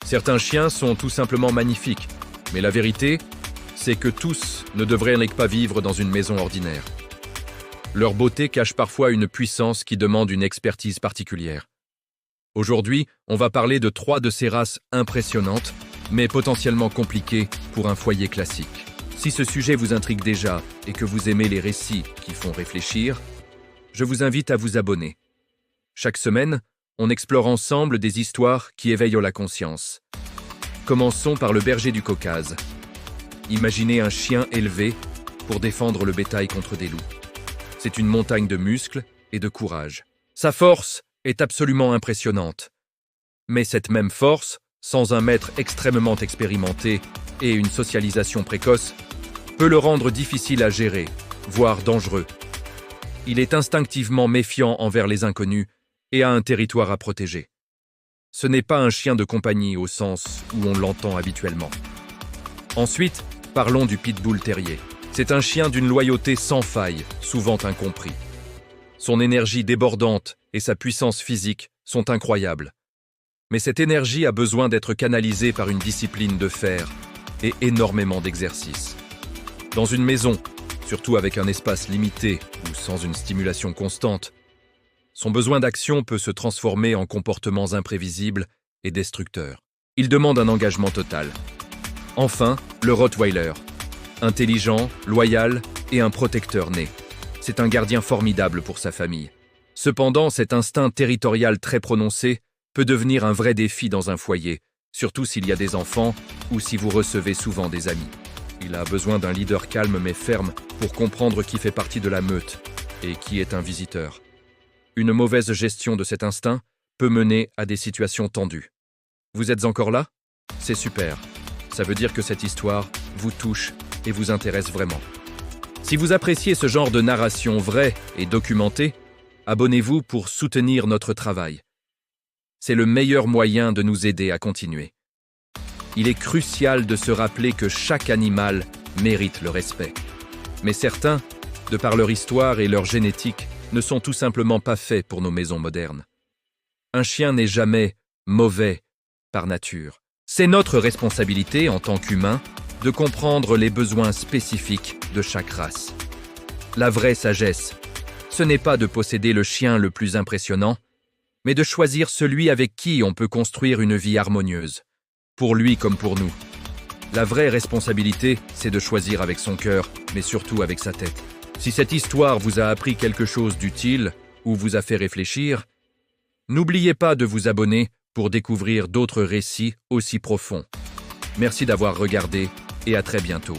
Certains chiens sont tout simplement magnifiques, mais la vérité, c'est que tous ne devraient pas vivre dans une maison ordinaire. Leur beauté cache parfois une puissance qui demande une expertise particulière. Aujourd'hui, on va parler de 3 de ces races impressionnantes, mais potentiellement compliquées pour un foyer classique. Si ce sujet vous intrigue déjà et que vous aimez les récits qui font réfléchir, je vous invite à vous abonner. Chaque semaine, on explore ensemble des histoires qui éveillent la conscience. Commençons par le berger du Caucase. Imaginez un chien élevé pour défendre le bétail contre des loups. C'est une montagne de muscles et de courage. Sa force est absolument impressionnante. Mais cette même force, sans un maître extrêmement expérimenté et une socialisation précoce, peut le rendre difficile à gérer, voire dangereux. Il est instinctivement méfiant envers les inconnus et a un territoire à protéger. Ce n'est pas un chien de compagnie au sens où on l'entend habituellement. Ensuite, parlons du Pitbull Terrier. C'est un chien d'une loyauté sans faille, souvent incompris. Son énergie débordante et sa puissance physique sont incroyables. Mais cette énergie a besoin d'être canalisée par une discipline de fer et énormément d'exercice. Dans une maison, surtout avec un espace limité ou sans une stimulation constante, son besoin d'action peut se transformer en comportements imprévisibles et destructeurs. Il demande un engagement total. Enfin, le Rottweiler. Intelligent, loyal et un protecteur né. C'est un gardien formidable pour sa famille. Cependant, cet instinct territorial très prononcé peut devenir un vrai défi dans un foyer, surtout s'il y a des enfants ou si vous recevez souvent des amis. Il a besoin d'un leader calme mais ferme pour comprendre qui fait partie de la meute et qui est un visiteur. Une mauvaise gestion de cet instinct peut mener à des situations tendues. Vous êtes encore là? C'est super. Ça veut dire que cette histoire vous touche et vous intéresse vraiment. Si vous appréciez ce genre de narration vraie et documentée, abonnez-vous pour soutenir notre travail. C'est le meilleur moyen de nous aider à continuer. Il est crucial de se rappeler que chaque animal mérite le respect. Mais certains, de par leur histoire et leur génétique, ne sont tout simplement pas faits pour nos maisons modernes. Un chien n'est jamais mauvais par nature. C'est notre responsabilité en tant qu'humains de comprendre les besoins spécifiques de chaque race. La vraie sagesse, ce n'est pas de posséder le chien le plus impressionnant, mais de choisir celui avec qui on peut construire une vie harmonieuse, pour lui comme pour nous. La vraie responsabilité, c'est de choisir avec son cœur, mais surtout avec sa tête. Si cette histoire vous a appris quelque chose d'utile ou vous a fait réfléchir, n'oubliez pas de vous abonner pour découvrir d'autres récits aussi profonds. Merci d'avoir regardé et à très bientôt.